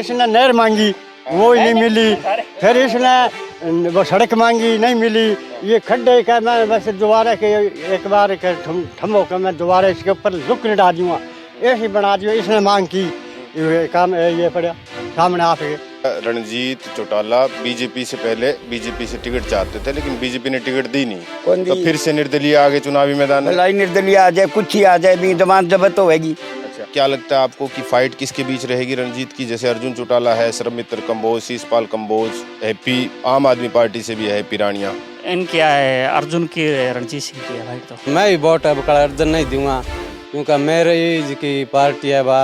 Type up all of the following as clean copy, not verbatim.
इसने नहर मांगी वो ही नहीं मिली, फिर इसने वो सड़क मांगी नहीं मिली, ये खड्डे का मैं बस दोबारा के एक बार ठम्बो का मैं दोबारा इसके ऊपर लुक नहीं डाल दूँगा, ऐसे बना दियो। इसने मांग की, ये काम ये पड़ा सामने आप गए। रणजीत चौटाला बीजेपी से पहले बीजेपी से टिकट चाहते थे, लेकिन बीजेपी ने टिकट दी नहीं, तो फिर से निर्दलीय आगे चुनावी मैदान में। भलाई निर्दलीय आ जाए, कुछ ही आ जाए, भी जमानत जब्त होगी। अच्छा, क्या लगता है आपको कि फाइट किसके बीच रहेगी रणजीत की? जैसे अर्जुन चौटाला है, सरमित्र कंबोज, शीशपाल कंबोज, हैप्पी आम आदमी पार्टी से भी है हैप्पी रानिया। इन क्या है, अर्जुन की रणजीत सिंह की है भाई। तो मैं भी वोट अब अर्जुन नहीं दूंगा, क्योंकि मेरी की पार्टी है बा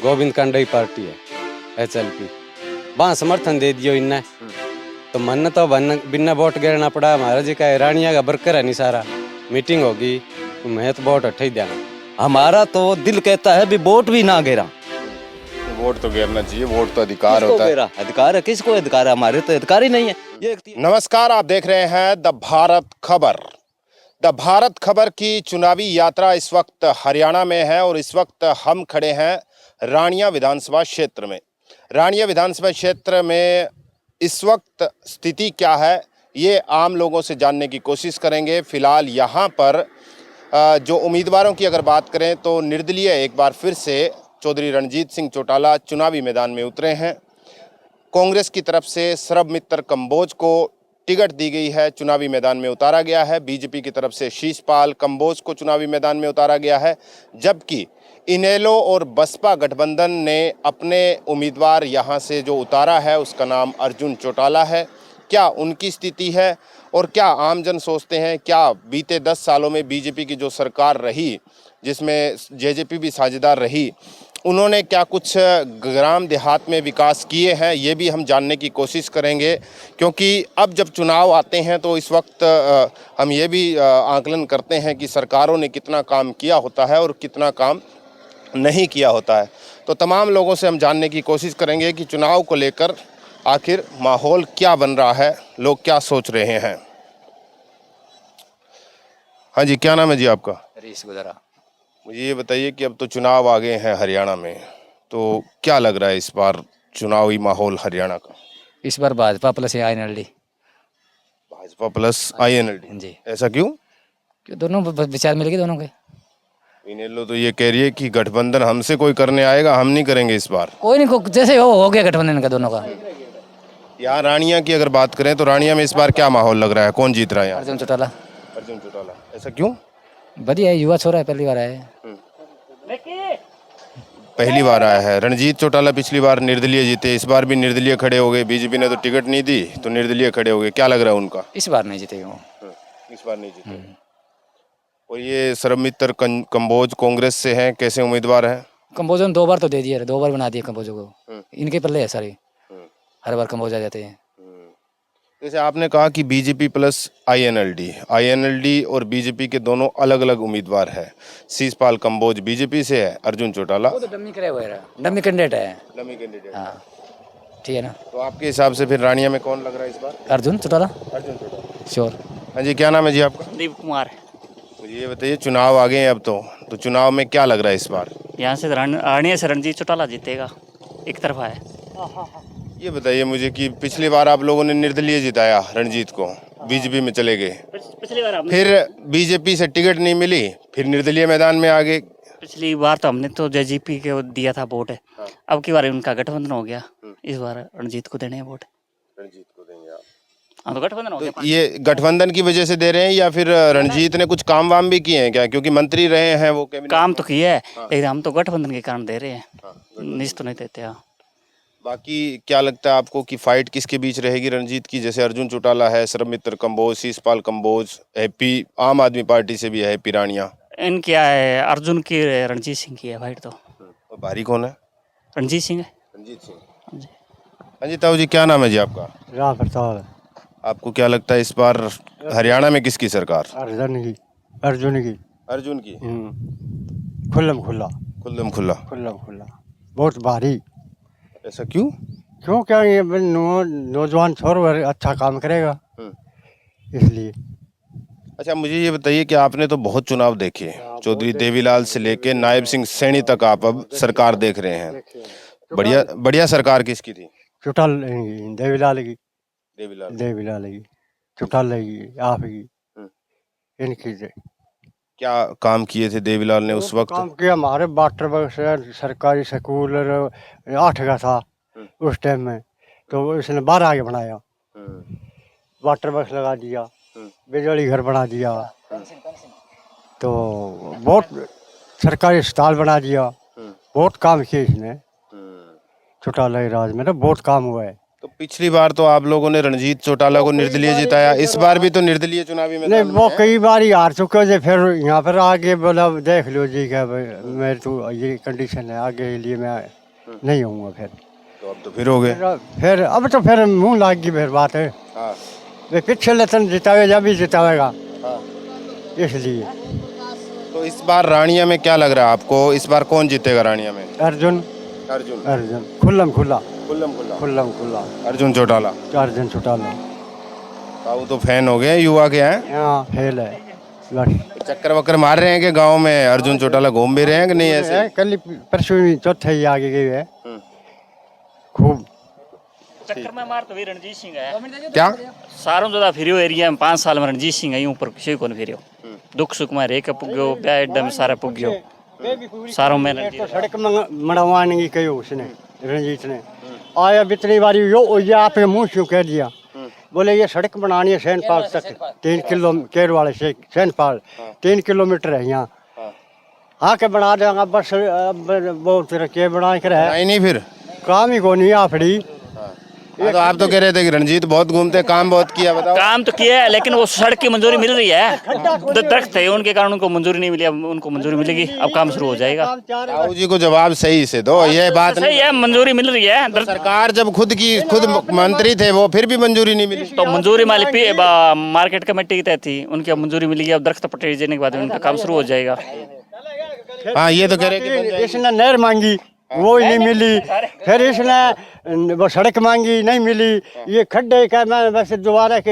गोविंद कंडई पार्टी है HLP, वहाँ समर्थन दे दियो इन्हें, तो मन तो बिना वोट गिरना पड़ा। हमारा जी का रानिया का बरकर है नहीं, सारा मीटिंग होगी तो मैं तो वोट हट ही देना। हमारा तो दिल कहता है भी वोट भी ना गिरा। वोट तो गिरना चाहिए, वोट तो अधिकार होता है। अधिकार है, किसको अधिकार है? हमारे तो अधिकार ही नहीं है ये। नमस्कार, आप देख रहे हैं द भारत खबर। द भारत खबर की चुनावी यात्रा इस वक्त हरियाणा में है और इस वक्त हम खड़े हैं रानिया विधानसभा क्षेत्र में। रानिया विधानसभा क्षेत्र में इस वक्त स्थिति क्या है, ये आम लोगों से जानने की कोशिश करेंगे। फिलहाल यहाँ पर जो उम्मीदवारों की अगर बात करें तो निर्दलीय एक बार फिर से चौधरी रणजीत सिंह चौटाला चुनावी मैदान में उतरे हैं। कांग्रेस की तरफ से सरमित्र कंबोज को टिकट दी गई है, चुनावी मैदान में उतारा गया है। बीजेपी की तरफ से शीशपाल कंबोज को चुनावी मैदान में उतारा गया है, जबकि इनेलो और बसपा गठबंधन ने अपने उम्मीदवार यहाँ से जो उतारा है उसका नाम अर्जुन चौटाला है। क्या उनकी स्थिति है और क्या आमजन सोचते हैं? क्या बीते 10 सालों में बीजेपी की जो सरकार रही, जिसमें जेजेपी भी साझेदार रही, उन्होंने क्या कुछ ग्राम देहात में विकास किए हैं? ये भी हम जानने की कोशिश करेंगे, क्योंकि अब जब चुनाव आते हैं तो इस वक्त हम ये भी आकलन करते हैं कि सरकारों ने कितना काम किया होता है और कितना काम नहीं किया होता है। तो तमाम लोगों से हम जानने की कोशिश करेंगे कि चुनाव को लेकर आखिर माहौल क्या बन रहा है, लोग क्या सोच रहे हैं। हाँ जी, क्या नाम है जी आपका? हरीश गुजरा। मुझे ये बताइए कि अब तो चुनाव आ गए हैं हरियाणा में, तो क्या लग रहा है इस बार चुनावी माहौल हरियाणा का? इस बार Bhajpa plus INLD। Bhajpa plus INLD जी। ऐसा क्यों? क्यों, दोनों विचार मिल गए दोनों के। इनेलो तो ये कह रही है कि गठबंधन हमसे कोई करने आएगा, हम नहीं करेंगे इस बार। कोई नहीं, जैसे हो गया गठबंधन का दोनों का। यहाँ रानिया की अगर बात करें तो रानिया में इस बार क्या माहौल लग रहा है, कौन जीत रहा है यहाँ? अर्जुन चौटाला। अर्जुन चौटाला, ऐसा क्यों? बढ़िया है, युवा छोरा है, पहली बार आया है। पहली बार आया है। रणजीत चौटाला पिछली बार निर्दलीय जीते, इस बार भी निर्दलीय खड़े हो गए। बीजेपी ने तो टिकट नहीं दी तो निर्दलीय खड़े हो गए। क्या लग रहा है उनका? इस बार नहीं जीतेगा वो। इस बार नहीं जीते। और ये सरमित्र कंबोज कांग्रेस से हैं, कैसे उम्मीदवार हैं? कंपोजर ने 2 बार तो दे दिया, 2 बार बना दिया कंपोजर को। इनके पल्ले है सारे, हर बार कंपोज आ जाते हैं। जैसे आपने कहा कि बीजेपी प्लस INLD और बीजेपी के दोनों अलग अलग उम्मीदवार है। शीशपाल कंबोज बीजेपी से है, अर्जुन चौटाला वो तो डम्मी करे हुए है, डम्मी कैंडिडेट है। Dummy candidate. हाँ ठीक है ना। तो आपके हिसाब से फिर रानिया में कौन लग रहा है इस बार? अर्जुन चौटाला अर्जुन चौटाला, श्योर। हाँ जी, क्या नाम है जी आपका? दीप कुमार। मुझे ये बताइए, चुनाव आ गए हैं अब तो चुनाव में क्या लग रहा है इस बार? यहाँ से रानिया से रणजीत चौटाला जीतेगा, एक तरफा है। ये बताइए मुझे कि पिछली बार आप लोगों ने निर्दलीय जिताया रणजीत को, बीजेपी में चले गए, पिछली बार फिर बीजेपी से टिकट नहीं मिली, फिर निर्दलीय मैदान में आ गए। पिछली बार तो हमने तो जेजेपी के दिया था वोट है। अब की बार उनका गठबंधन हो गया, इस बार रणजीत को देने हैं वोट। रणजीत को देंगे आप? हाँ, तो गठबंधन हो गया। तो ये गठबंधन की वजह से दे रहे हैं या फिर रणजीत ने कुछ काम वाम भी किए हैं क्या? क्योंकि मंत्री रहे हैं वो। काम तो किया है, लेकिन हम तो गठबंधन के कारण दे रहे हैं, निज तो नहीं देते। हाँ, बाकी क्या लगता है आपको कि फाइट किसके बीच रहेगी रणजीत की? जैसे अर्जुन चौटाला है, सरमित्र कंबोज, शीशपाल कंबोज, हैप्पी आम आदमी पार्टी से भी है हैप्पी रानिया। इन क्या है, अर्जुन की रणजीत सिंह की है भाई। तो और भारी कौन है? रणजीत सिंह है। रणजीत सिंह। हाँ जी। हाँ जी, ताऊ जी, क्या नाम है जी आपका? राम प्रताप। आपको क्या लगता है इस बार हरियाणा में किसकी सरकार? अर्जुन की। अर्जुन की। अर्जुन की। खुल्लम खुल्ला। खुल्लम खुल्ला। खुल्लम खुल्ला बहुत भारी। ऐसा क्यों? क्यों, क्या ये नौजवान छोर अच्छा काम करेगा इसलिए। अच्छा, मुझे ये बताइए कि आपने तो बहुत चुनाव देखे, चौधरी देवीलाल से लेके नायब सिंह सैनी तक आप अब सरकार देख रहे हैं, बढ़िया बढ़िया सरकार किसकी थी? चुटाल देवीलाल की, देवीलाल। देवीलाल की, चुटाल की, आप की, इनकी से क्या काम किए थे देवीलाल ने उस वक्त? काम किया हमारे वाटर वर्क सरकारी स्कूल 8 का था उस टाइम में, तो इसने 12 आगे बनाया, वाटर वर्क लगा दिया, बिजली घर बना दिया, तो बहुत सरकारी अस्पताल बना दिया, बहुत काम किए इसने चौटाला के राज में, तो बहुत काम हुआ है। तो पिछली बार तो आप लोगों ने रणजीत चौटाला को निर्दलीय जिताया, इस बार भी तो निर्दलीय चुनावी नहीं, मैदान वो में है। कई बार ही हार चुके थे, फिर यहाँ पर आगे बोला देख लो जी क्या मेरे तो ये कंडीशन है, आगे के लिए मैं नहीं होऊंगा फिर। तो अब तो फिर हो गए। फिर अब तो फिर मुंह लाग गई फिर बात है, हाँ, वे पिछले लेसन जितावे जब भी जितावेगा, हाँ। इसलिए तो इस बार रानिया में क्या लग रहा है आपको, इस बार कौन जीतेगा रानिया में? अर्जुन अर्जुन। अर्जुन खुल्लम खुल्ला खुल्लम खुल्ला खुल्लम खुल्ला अर्जुन चौटाला। अर्जुन चौटाला बाबू तो फैन हो गए युवा के हैं, यहाँ फेल है बस। चक्कर वक्कर मार रहे हैं कि गांव में अर्जुन चौटाला घूम भी रहे हैं कि नहीं ऐसे? कल परसों ही चौथे ही आगे गए है खूब। चक्कर में मार तो भी रणजीत सिंह है क्या? सारों ज्यादा फिरियो एरिया में 5 साल में रणजीत सिंह है, ऊपर किसी को नहीं फिरियो, दुख सुख में रेक पुग्यो, ब्याह अड्डा में सारा पुग्यो, सारों में तो सड़क मड़वाने की कही उसने रंजीत ने, आया इतनी बारी ये आपने मुंह क्यों कह दिया, बोले ये सड़क बनानी है सैनपाल तक 3 किलो केर वाले से सैनपाल 3 किलोमीटर है यहाँ, हाँ के बना देगा बस, वो तेरा के बना कर है नहीं फिर काम ही को नहीं आफड़ी। हाँ, तो आप तो कह रहे थे कि रणजीत बहुत घूमते, काम बहुत किया, बताओ। काम तो किया है लेकिन वो सड़क की मंजूरी मिल रही है, दरख्त है उनके कारण उनको मंजूरी नहीं मिली, अब उनको मंजूरी मिलेगी, अब काम शुरू हो जाएगा। बाबू जी को जवाब सही से दो, ये बात सही है, मंजूरी मिल रही है, सरकार जब खुद मंत्री थे वो फिर भी मंजूरी नहीं मिली। तो मंजूरी मार्केट कमेटी की तय थी, उनकी अब मंजूरी मिली है, अब दरख्त पट्टी देने के बाद उनका काम शुरू हो जाएगा। हाँ, ये तो कह रहे कि इसने नहर मांगी वो ही नहीं मिली, फिर इसने वो सड़क मांगी नहीं मिली, ये खड्डे का मैं वैसे दोबारा के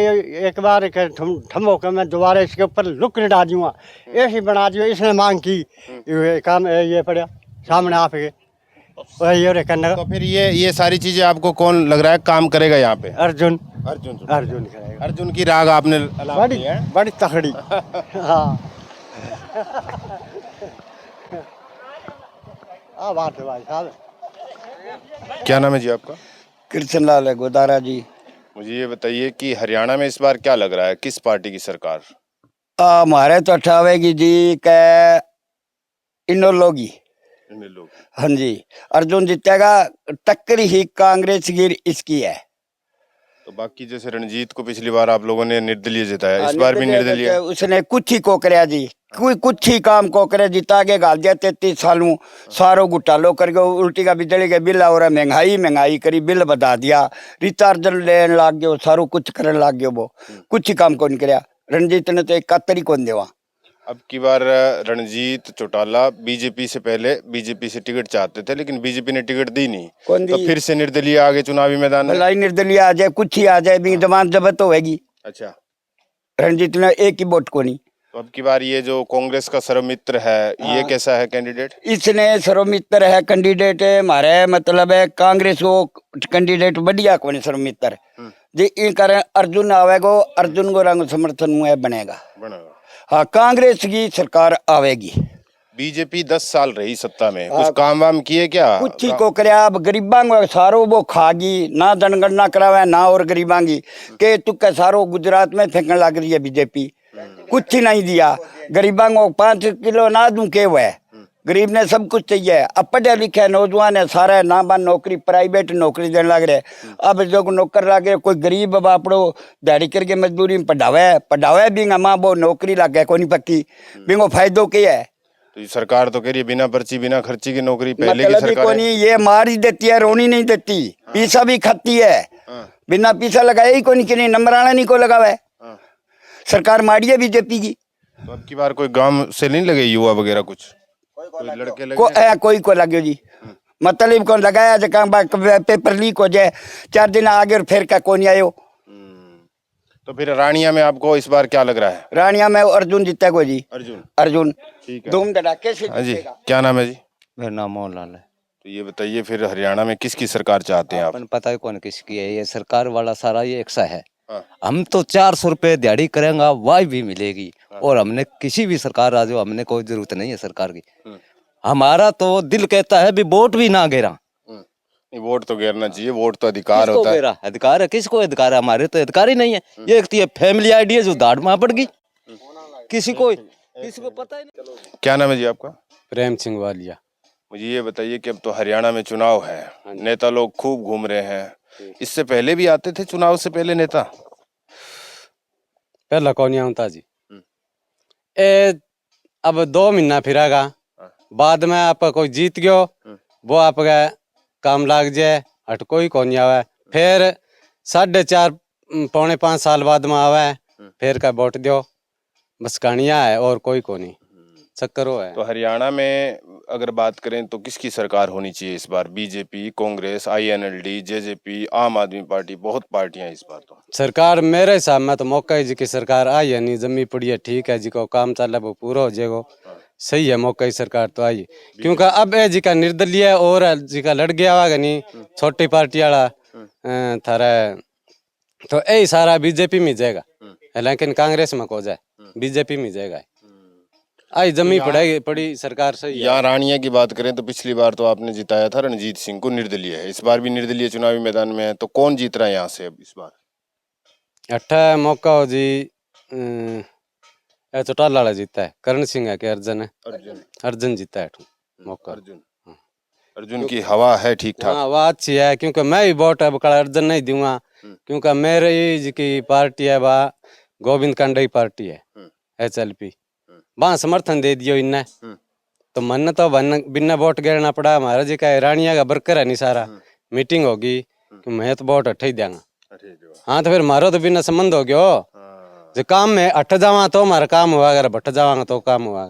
एक बार ठम्बो का मैं दोबारा इसके ऊपर लुक नहीं डाल दूंगा, ऐसे बना दियो, इसने मांग की, ये काम ये पड़ा सामने आपके ये करने तो फिर ये सारी चीजें आपको कौन लग रहा है काम करेगा यहाँ पे? अर्जुन अर्जुन अर्जुन करेगा, अर्जुन की राग आपने बड़ी बड़ी तकड़ी। हाँ बात है भाई साहब। क्या नाम है जी आपका? कृष्णलाल है गोदारा जी। मुझे ये बताइए कि हरियाणा में इस बार क्या लग रहा है, किस पार्टी की सरकार? हमारे तो अठावेगी जी के इन लोग ही। हाँ जी, अर्जुन जीतेगा, टक्कर ही कांग्रेस की इसकी है। तो बाकी जैसे रणजीत को पिछली बार आप लोगों ने निर्दलीय जिताया, इस बार भी निर्दलीय? उसने कुछ ही को कराया जी, कोई कुछ ही काम को करे, जिता के गाल दिया 33 सालों, सारो घुटालो करके उल्टी का बिजली के बिल और महंगाई करी, बिल बता दिया, रिचार्ज लेने लग गयो, सारो कुछ करने लग गयो, वो कुछ ही काम कौन कराया। रणजीत ने तो 71 ही कौन देवा। अब की बार रणजीत चौटाला बीजेपी से पहले बीजेपी से टिकट चाहते थे, लेकिन बीजेपी ने टिकट दी नहीं, तो फिर से निर्दलीय आगे चुनावी मैदान में। भलाई निर्दलीय आ जाए, कुछ ही आ जाए, भी जमानत जब्त होगी। अच्छा, रणजीत ने एक ही वोट को नहीं। तो अब की बार ये जो कांग्रेस का सर्वमित्र है, ये कैसा है कैंडिडेट? इसने सर्वमित्र है कैंडिडेट, हमारे मतलब है कांग्रेस को कैंडिडेट बढ़िया कौन सर्वमित्र जी, इन कारण अर्जुन आवेगा, अर्जुन को रंग समर्थन में बनेगा। हाँ, कांग्रेस की सरकार आवेगी। बीजेपी 10 साल रही सत्ता में, कुछ काम वाम किए क्या? कुछ ही को कराया, अब गरीबां को सारो वो खागी, ना जनगणना करावे ना और गरीबां की के तुक्का सारो गुजरात में फेंकने लग रही है बीजेपी, कुछ ही नहीं दिया गरीबां को। 5 किलो ना दूं के हुए, गरीब ने सब कुछ चाहिए। अब पढ़े लिखे नौजवान है सारे ना बन नौकरी, प्राइवेट नौकरी देने लग रहे। अब जो नौकर लग रहे, कोई गरीब बापड़ो दिहाड़ी करके मजदूरी में पढ़ावे भी माँ वो नौकरी लग गया कोई पक्की, बिंगो फायदो क्या है? तो ये सरकार तो कह रही है बिना पर्ची बिना खर्ची की नौकरी, पहले की सरकार कोनी, ये मार ही देती है, रोनी नहीं देती, पीसा भी खाती है, बिना पीसा लगाए ही कोनी कि नहीं, नंबराना नहीं को लगावे, सरकार मारी है बीजेपी की। तो अब की बार कोई गांव से नहीं लगे युवा वगैरह, कुछ कोई लड़के लगे? कोई को लगे जी, मतलब को लगाया जगह पेपर लीक हो जाए, 4 दिन आगे और फिर क्या कौन आयो। तो फिर रानिया में आपको इस बार क्या लग रहा है? रानिया में अर्जुन जीतेगा जी, अर्जुन ठीक है, धूम धड़ाके से हाँ जी। क्या नाम है जी? मेरा नाम मोहनलाल है। तो ये बताइए फिर हरियाणा में किसकी सरकार चाहते हैं आप? अपन पता है कौन किसकी है, ये सरकार वाला सारा ये एक सा है। हाँ। हम तो 400 रुपए दिहाड़ी करेंगे वाह भी मिलेगी, और हमने किसी भी सरकार आ जाओ, हमने कोई जरूरत नहीं है सरकार की। हमारा तो दिल कहता है भी वोट भी ना गिरा। नहीं, वोट तो गिरना चाहिए, वोट तो अधिकार किसको होता है। गिरा? अधिकार है, किसको अधिकार है? हमारे तो अधिकार ही नहीं है। ये एक तो ये फैमिली आईडी है जो दाढ़ में पड़ गई, किसी को पता ही नहीं। क्या नाम है जी आपका? प्रेम सिंह वालिया। मुझे ये बताइए कि अब तो हरियाणा में चुनाव है, नेता लोग खूब घूम रहे हैं, इससे पहले भी आते थे चुनाव से पहले नेता? पहला कौन आता जी, ए अब 2 महीना फिरेगा, बाद में आप कोई जीत गयो, वो आपका काम लाग जाए, अट कोई कौन आवे, फिर 4.5 पौने 5 साल बाद में आवे, फिर का वोट दो, बस कहानियां है और कोई को नहीं, चक्कर वो है। तो हरियाणा में अगर बात करें तो किसकी सरकार होनी चाहिए इस बार? बीजेपी, कांग्रेस, INLD, जेजेपी, आम आदमी पार्टी, बहुत पार्टियां इस बार तो। सरकार मेरे हिसाब में तो मौका है जी की सरकार आई है, नहीं जमी पड़ी है, ठीक है जी को काम चल वो पूरा हो जाएगा, सही है, मौका ही सरकार तो आई, क्योंकि अब जी का निर्दलीय और जी का लड़ गया हुआ नहीं, छोटी पार्टी वाला थारा तो यही सारा बीजेपी में जाएगा, लेकिन कांग्रेस में को जाए, बीजेपी में जाएगा, आई जमी पड़ेगी पड़ी सरकार सही है। यहाँ रानिया की बात करें तो पिछली बार तो आपने जिताया था रणजीत सिंह को, निर्दलीय है, इस बार भी निर्दलीय चुनावी मैदान में है, तो कौन जीत रहा है यहाँ से अब इस बार? 8 मौका हो जी, चौटाला वाला जीता है, करण सिंह है कि अर्जुन है? अर्जुन जीता है मौका। अर्जुन की हवा है ठीक ठाक? हाँ वह अच्छी है, क्योंकि मैं भी वोट अब कल अर्जुन नहीं दूंगा, क्योंकि मेरी की पार्टी है वह गोविंद कांडई पार्टी है, HLP, वहाँ समर्थन दे दियो इन्ने, तो मन तो बिना वोट गिरना पड़ा, हमारा जी का रानिया का बरकर है नहीं सारा, मीटिंग होगी कि मैं तो वोट अट्ठे ही देंगा। हाँ तो फिर मारो तो बिना संबंध हो गयो, जो काम में अट्ठ जावा तो हमारा काम हुआ, अगर भट्ट जावांगा तो काम हुआ,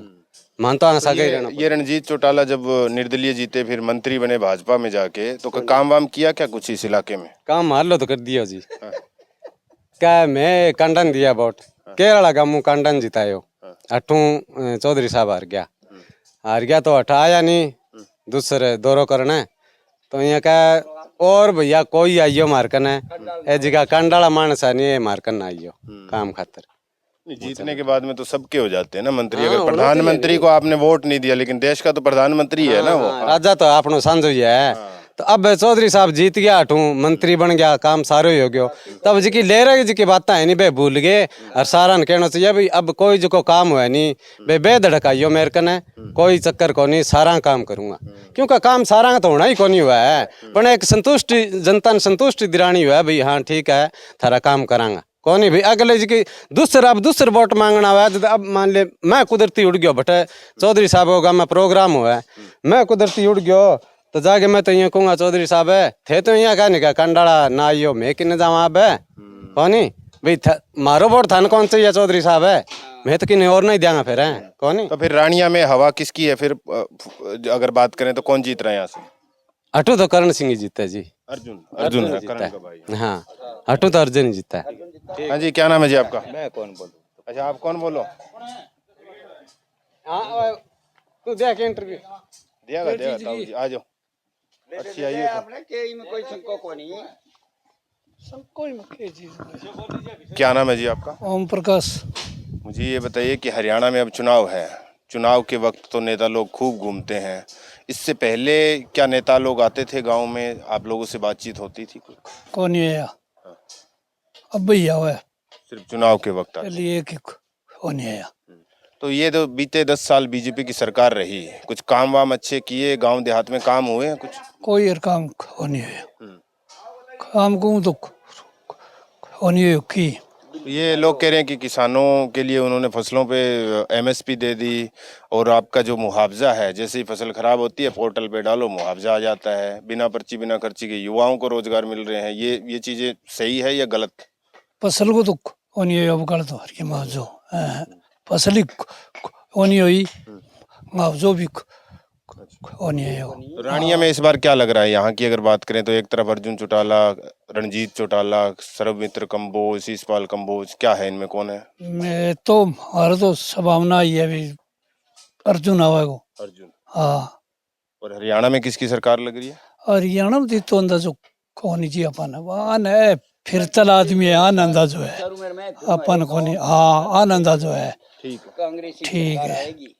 मान तो सगे रहना। ये रणजीत चौटाला जब निर्दलीय जीते फिर मंत्री बने भाजपा में जाके, तो काम वाम किया क्या कुछ इस इलाके में? काम मार लो तो कर दियो जी, क्या मैं कांडन दिया वोट, केरला का मुँह कांडन जितायो, अठू चौधरी साहब हार गया तो अठा आया नहीं, दूसरे दौरों करने, तो यहाँ का और भैया कोई आइयो मारकन है, ए जगह कांडाला मानस है नहीं मारकन आइयो काम खातर। जीतने के बाद में तो सबके हो जाते हैं ना मंत्री, अगर प्रधानमंत्री को आपने वोट नहीं दिया, लेकिन देश का तो प्रधानमंत्री है ना वो, राजा तो आपनो सांझो ही है, तो अब चौधरी साहब जीत गया, अठू मंत्री बन गया, काम सारो ही हो गयो, तब जी की ले रहे जी की बात है नहीं बे भूल गए, और सारा ने कहना चाहिए भाई अब कोई जो को काम हुआ नहीं बे बेधड़काइयो मेरे कने, कोई चक्कर को नहीं, सारा काम करूंगा, क्योंकि काम सारा तो होना ही को नहीं हुआ है, पर एक संतुष्टि जनता ने संतुष्टि दिलानी हुआ है भाई हाँ ठीक है थारा काम करांगा, कौन नहीं भाई अगले जी की दूसरा वोट मांगना हुआ है, तो अब मान ले मैं कुदरती उड़ गयो, बटे चौधरी साहब होगा मैं प्रोग्राम हुआ है, मैं कुदरती उड़ गयो तो जाके मैं तो यहाँ कहूँगा चौधरी साहब है थे तो यहाँ का नहीं कंडाला ना आइयो मैं किन्ने जावा अब है कौन भाई मारो वोट थान कौन चाहिए चौधरी साहब है, मैं तो किन्हीं और नहीं देंगा फिर है कौन। तो फिर रानिया में हवा किसकी है फिर अगर बात करें तो कौन जीत रहा है यहाँ से? अटू तो करण सिंह ही जीता है जी, अर्जुन है करण का भाई। हाँ अटू तो अर्जुन ही जीता है। हाँ जी क्या नाम है जी आपका? मैं कौन बोलूं? अच्छा आप कौन बोलो? तू देख इंटरव्यू देगा ताऊ जी, आ जाओ। अच्छी आई है क्या नाम है जी आपका? ओम प्रकाश। मुझे ये बताइए कि हरियाणा में अब चुनाव है, चुनाव के वक्त तो नेता लोग खूब घूमते हैं, इससे पहले क्या नेता लोग आते थे गांव में, आप लोगों से बातचीत होती थी? कौन आया अब भैया हुआ सिर्फ चुनाव के वक्त आते? चलिए कि कौन आया। तो ये तो बीते 10 साल बीजेपी की सरकार रही, कुछ काम वाम अच्छे किए, गांव देहात में काम हुए हैं कुछ? कोई और काम कौन आया, काम को तो कौन की। ये लोग कह रहे हैं कि किसानों के लिए उन्होंने फसलों पे MSP दे दी, और आपका जो मुआवजा है जैसे ही फसल खराब होती है पोर्टल पे डालो मुआवजा आ जाता है, बिना पर्ची बिना खर्ची के युवाओं को रोजगार मिल रहे हैं, ये चीजें सही है या गलत? फसल को तो कौन अब गलत हो रही मुआवजो, फसल ही कौन हुई मुआवजो भी कौन है। तो रानिया में इस बार क्या लग रहा है यहाँ की अगर बात करें तो? एक तरफ अर्जुन चौटाला, रणजीत चौटाला, सर्वमित्र कंबोज, शीशपाल कंबोज, क्या है इनमें कौन है? मैं तो हमारा तो संभावना ही है भी अर्जुन आवेगा। अर्जुन। हाँ और हरियाणा में किसकी सरकार लग रही है? हरियाणा में तो अंदाजो कौन जी अपन आन है फिरतल आदमी है आन अंदाजो है अपन कौन हाँ आन अंदाजो है ठीक है। कांग्रेस ठीक है।